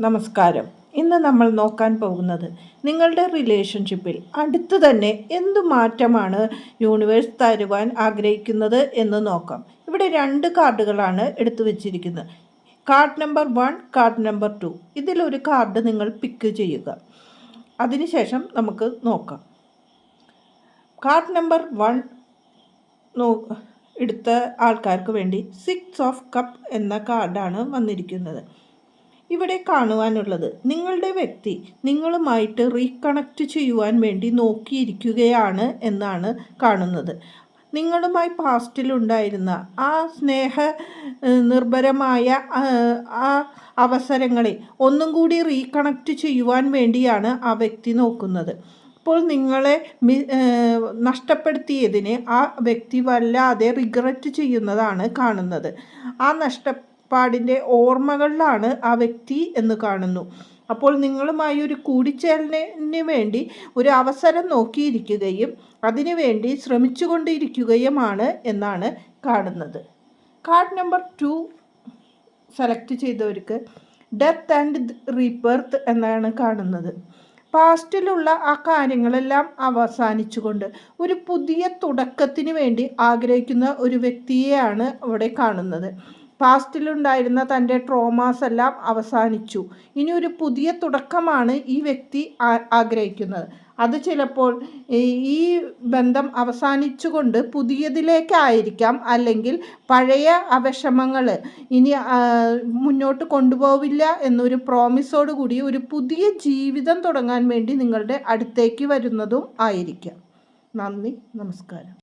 നമസ്കാരം. ഇന്ന് നമ്മൾ നോക്കാൻ പോകുന്നത് നിങ്ങളുടെ റിലേഷൻഷിപ്പിൽ അടുത്ത് തന്നെ എന്തു മാറ്റമാണ് യൂണിവേഴ്സ് തരുവാൻ ആഗ്രഹിക്കുന്നത് എന്ന് നോക്കാം. ഇവിടെ 2 കാർഡുകളാണ് എടുത്തു വച്ചിരിക്കുന്നത്. Card number 1, card number 2. ഇതിലൊരു കാർഡ് നിങ്ങൾ പിക്ക് ചെയ്യുക. അതിനുശേഷം നമുക്ക് നോക്കാം. കാർഡ് നമ്പർ 1 എടുത്ത ആൾക്കാർക്ക് വേണ്ടി 6 ഓഫ് കപ്പ് എന്ന കാർഡാണ് വന്നിരിക്കുന്നത്. ഇവിടെ കാണുവാനുള്ളത് നിങ്ങളുടെ വ്യക്തി നിങ്ങളുമായിട്ട് റീകണക്റ്റ് ചെയ്യുവാൻ വേണ്ടി നോക്കിയിരിക്കുകയാണ് എന്നാണ് കാണുന്നത്. നിങ്ങളുമായി പാസ്റ്റിലുണ്ടായിരുന്ന ആ സ്നേഹ നിർഭരമായ ആ അവസരങ്ങളെ ഒന്നും കൂടി റീകണക്റ്റ് ചെയ്യുവാൻ വേണ്ടിയാണ് ആ വ്യക്തി നോക്കുന്നത്. അപ്പോൾ നിങ്ങളെ നഷ്ടപ്പെടുത്തിയതിന് ആ വ്യക്തി വല്ലാതെ റിഗ്രറ്റ് ചെയ്യുന്നതാണ് കാണുന്നത്. ആ പാടിൻ്റെ ഓർമ്മകളിലാണ് ആ വ്യക്തി എന്ന് കാണുന്നു. അപ്പോൾ നിങ്ങളുമായി ഒരു കൂടിച്ചേരലിന് വേണ്ടി ഒരു അവസരം നോക്കിയിരിക്കുകയും അതിനുവേണ്ടി ശ്രമിച്ചുകൊണ്ടിരിക്കുകയുമാണ് എന്നാണ് കാണുന്നത്. കാർഡ് നമ്പർ 2 സെലക്ട് ചെയ്തവർക്ക് ഡെത്ത് ആൻഡ് റീബർത്ത് എന്നാണ് കാണുന്നത്. പാസ്റ്റിലുള്ള ആ കാര്യങ്ങളെല്ലാം അവസാനിച്ചുകൊണ്ട് ഒരു പുതിയ തുടക്കത്തിന് വേണ്ടി ആഗ്രഹിക്കുന്ന ഒരു വ്യക്തിയെയാണ് ഇവിടെ കാണുന്നത്. പാസ്റ്റിലുണ്ടായിരുന്ന തൻ്റെ ട്രോമാസ് എല്ലാം അവസാനിച്ചു. ഇനി ഒരു പുതിയ തുടക്കമാണ് ഈ വ്യക്തി ആഗ്രഹിക്കുന്നത്. അത് ചിലപ്പോൾ ഈ ബന്ധം അവസാനിച്ചുകൊണ്ട് പുതിയതിലേക്കായിരിക്കാം, അല്ലെങ്കിൽ പഴയ വിഷമങ്ങൾ ഇനി മുന്നോട്ട് കൊണ്ടുപോവില്ല എന്നൊരു പ്രോമിസോട് കൂടി ഒരു പുതിയ ജീവിതം തുടങ്ങാൻ വേണ്ടി നിങ്ങളുടെ അടുത്തേക്ക് വരുന്നതും ആയിരിക്കാം. നന്ദി, നമസ്കാരം.